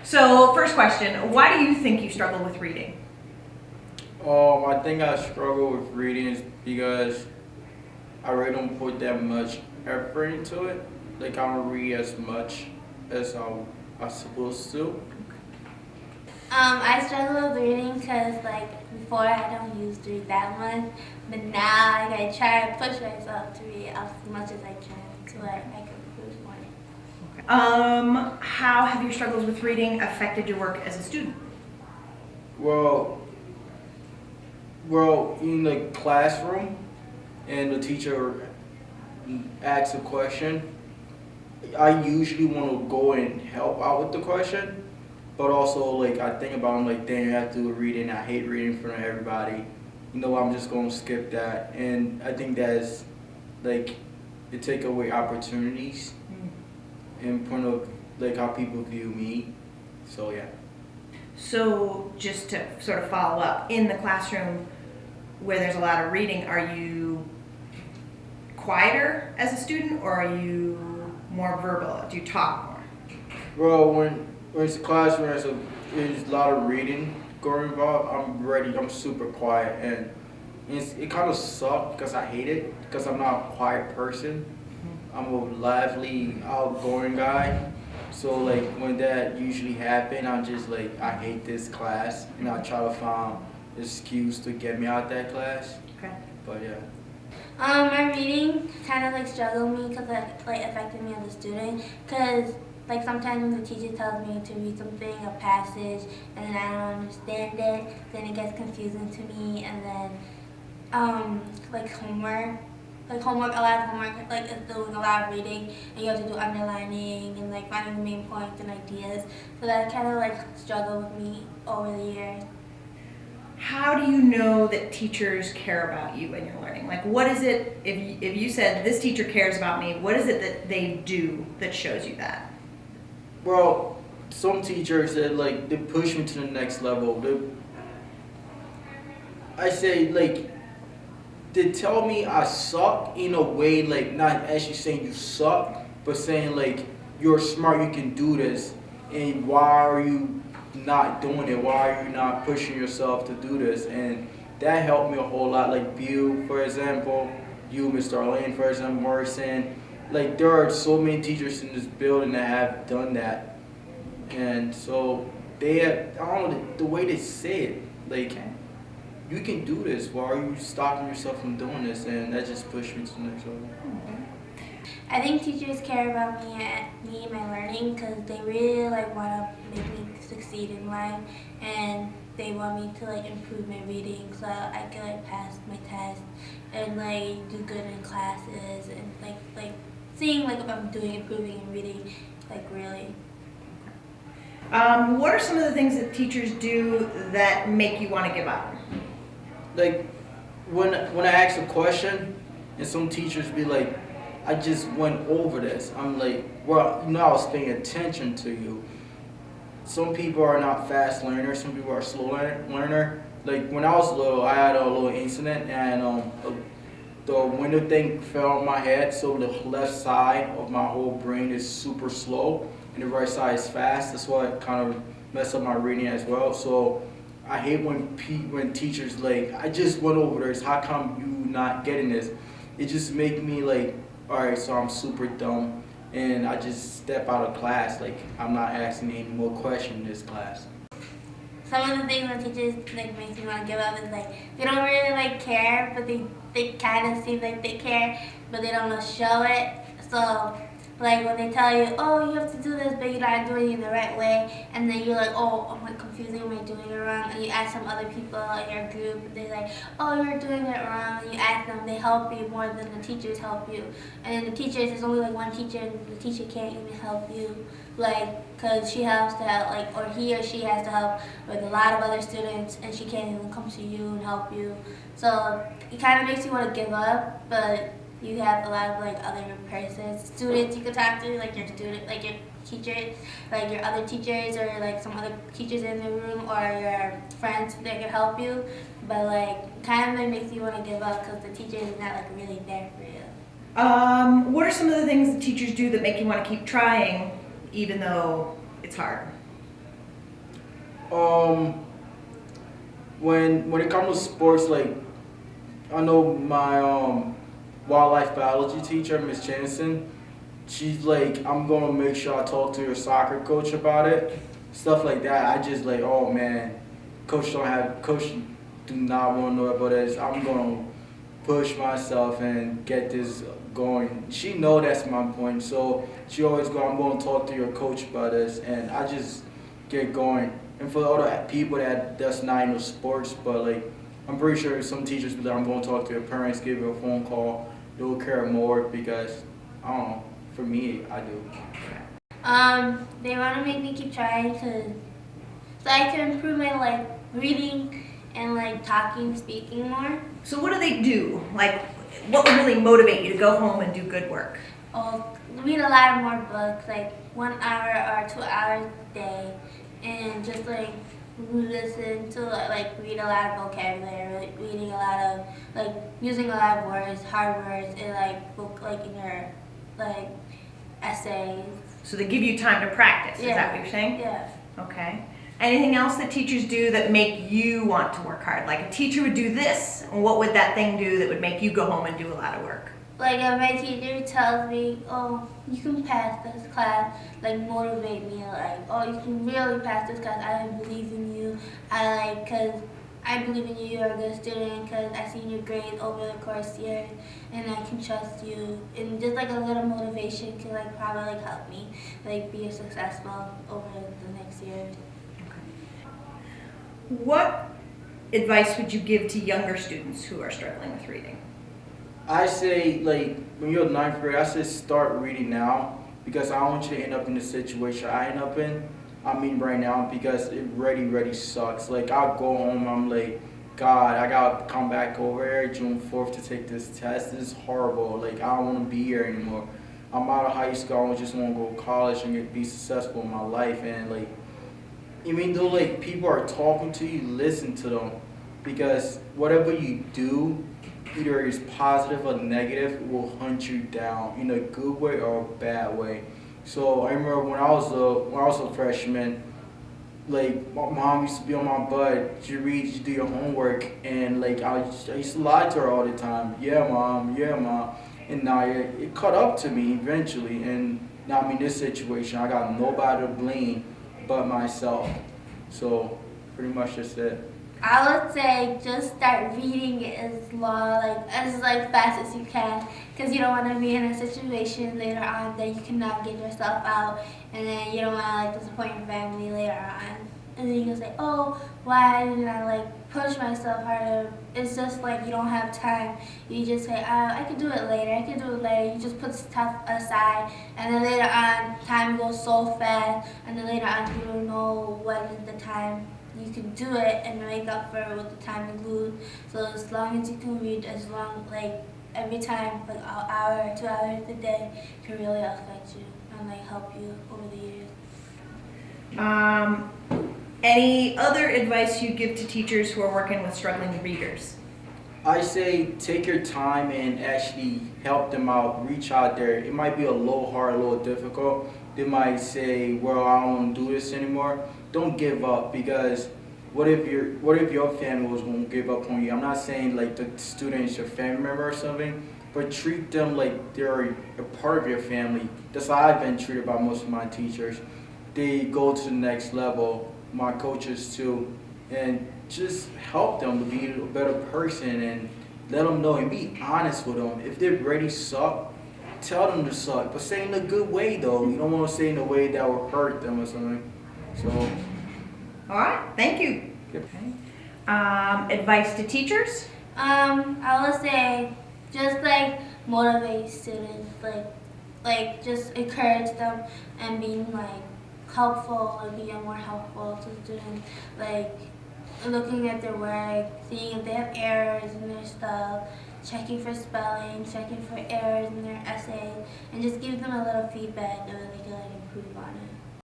So first question, why do you think you struggle with reading? I think I struggle with reading is because I really don't put that much effort into it. Like I don't read as much as I'm supposed to. I struggle with reading because before I don't used to read that much, but now I try to push myself to read as much as I can so I can improve more. How have your struggles with reading affected your work as a student? Well, well, in the classroom, and the teacher asks a question, I usually want to go and help out with the question, but also like I think about I'm like, dang, I have to do reading. I hate reading in front of everybody. I'm just gonna skip that, and I think that's like it take away opportunities in front of like how people view me. So yeah. So just to sort of follow up, in the classroom where there's a lot of reading, are you quieter as a student or are you more verbal? Do you talk more? Well, when it's a classroom, there's a lot of reading going involved. I'm super quiet, and it kind of sucks because I hate it because I'm not a quiet person. I'm a lively, outgoing guy. So like when that usually happen, I'm just like I hate this class, and I try to find an excuse to get me out of that class. Okay. But yeah. My reading kind of struggled me because it affected me as a student. Because sometimes when the teacher tells me to read something, a passage, and then I don't understand it, then it gets confusing to me. And then homework. A lot of homework, is doing a lot of reading, and you have to do underlining and finding the main points and ideas. So that kind of struggled with me over the years. How do you know that teachers care about you and your learning? Like, what is it, if you said, this teacher cares about me, what is it that they do that shows you that? Well, some teachers that they push me to the next level. I say they tell me I suck in a way not actually saying you suck, but saying you're smart, you can do this, and why are you not doing it? Why are you not pushing yourself to do this? And that helped me a whole lot. Like you, for example, you, Mr. Arlene, for example, Morrison. There are so many teachers in this building that have done that, and so they have, I don't know the way they say it, you can do this. Why are you stopping yourself from doing this? And that just pushed me to the next level. I think teachers care about me and my learning because they really want to make me succeed in life, and they want me to improve my reading so I can pass my test and do good in classes and seeing if I'm improving in reading really. What are some of the things that teachers do that make you want to give up? When I ask a question and some teachers be like, I just went over this. I'm like, well, I was paying attention to you. Some people are not fast learners. Some people are slow learner. When I was little, I had a little incident, and the window thing fell on my head. So the left side of my whole brain is super slow, and the right side is fast. That's why it kind of messed up my reading as well. So I hate when teachers I just went over this. How come you not getting this? It just make me all right, so I'm super dumb, and I just step out of class. I'm not asking any more questions in this class. Some of the things that teachers makes me want to give up is they don't really care, but they kind of seem like they care, but they don't show it. So when they tell you, oh, you have to do this, but you're not doing it the right way, and then you're oh, am I confusing? Am I doing it wrong? And you ask some other people in your group, and they're oh, you're doing it wrong. And you ask them, they help you more than the teachers help you. And the teachers, there's only one teacher, and the teacher can't even help you, because she has to help, or he or she has to help with a lot of other students, and she can't even come to you and help you. So it kind of makes you want to give up, but you have a lot of other students you can talk to, your your teachers, your other teachers, or some other teachers in the room, or your friends that can help you. But kind of makes you want to give up because the teacher is not really there for you. What are some of the things that teachers do that make you want to keep trying, even though it's hard? Um, when it comes to sports, like I know my wildlife biology teacher, Miss Jansen. She's like, I'm gonna make sure I talk to your soccer coach about it, stuff like that. I just like, oh man, coach do not want to know about this. I'm gonna push myself and get this going. She know that's my point, so she always go, I'm gonna talk to your coach about this, and I just get going. And for other people that's not into sports, but like I'm pretty sure some teachers be like, I'm gonna talk to your parents, give you a phone call. They'll care more because I don't know. For me, I do. They want to make me keep trying so I can improve my like reading and like talking, speaking more. So what do they do? Like, what would really motivate you to go home and do good work? Oh, read a lot more books, like 1 hour or 2 hours a day, and just like listen to like read a lot of vocabulary, like, reading a lot of like using a lot of words, hard words, and like book like in your like essays. So they give you time to practice, is that what you're saying? Yeah. Okay. Anything else that teachers do that make you want to work hard? Like a teacher would do this, and what would that thing do that would make you go home and do a lot of work? Like if my teacher tells me, oh, you can pass this class, like motivate me, like, oh, you can really pass this class, I believe in you, cause I believe in you, you're a good student, cause I've seen your grades over the course year, and I can trust you, and just like a little motivation can like probably like help me, like be successful over the next year. What advice would you give to younger students who are struggling with reading? I say, like, when you're ninth grade, I say start reading now because I don't want you to end up in the situation I end up in. I mean, right now, because it really sucks. Like, I'll go home, I'm like, God, I gotta come back over here June 4th to take this test. This is horrible. Like, I don't wanna be here anymore. I'm out of high school, I just wanna go to college and be successful in my life. And, like, even though, like, people are talking to you, listen to them. Because whatever you do, either it's positive or negative, it will hunt you down in a good way or a bad way. So I remember when I was a freshman, like my mom used to be on my butt. She reads, you do your homework, and like I used to lie to her all the time. Yeah, mom. Yeah, mom. And now it caught up to me eventually, and now I'm in this situation. I got nobody to blame but myself. So pretty much that's it. I would say just start reading it as fast as you can, because you don't want to be in a situation later on that you cannot get yourself out, and then you don't want to like disappoint your family later on, and then you can say, oh, why didn't I like push myself harder? It's just like you don't have time. You just say, I could do it later. I could do it later. You just put stuff aside, and then later on, time goes so fast, and then later on, you don't know when is the time. You can do it and make up for it with the time you lose. So as long as you can read, as long like every time, like an hour or 2 hours a day, can really affect you and like help you over the years. Any other advice you give to teachers who are working with struggling readers? I say take your time and actually help them out, reach out there. It might be a little hard, a little difficult. They might say, well, I don't want to do this anymore. Don't give up, because what if your family was going to give up on you? I'm not saying like the student is your family member or something, but treat them like they're a part of your family. That's how I've been treated by most of my teachers. They go to the next level, my coaches too, and just help them to be a better person and let them know and be honest with them. If they really suck, tell them to suck, but say in a good way though. You don't want to say in a way that will hurt them or something. So, All right, thank you. Yep. Okay. Advice to teachers? I would say just like motivate students, like just encourage them and being like helpful, like being more helpful to students, like looking at their work, seeing if they have errors in their stuff, checking for spelling, checking for errors in their essays, and just give them a little feedback so that they can like improve on it.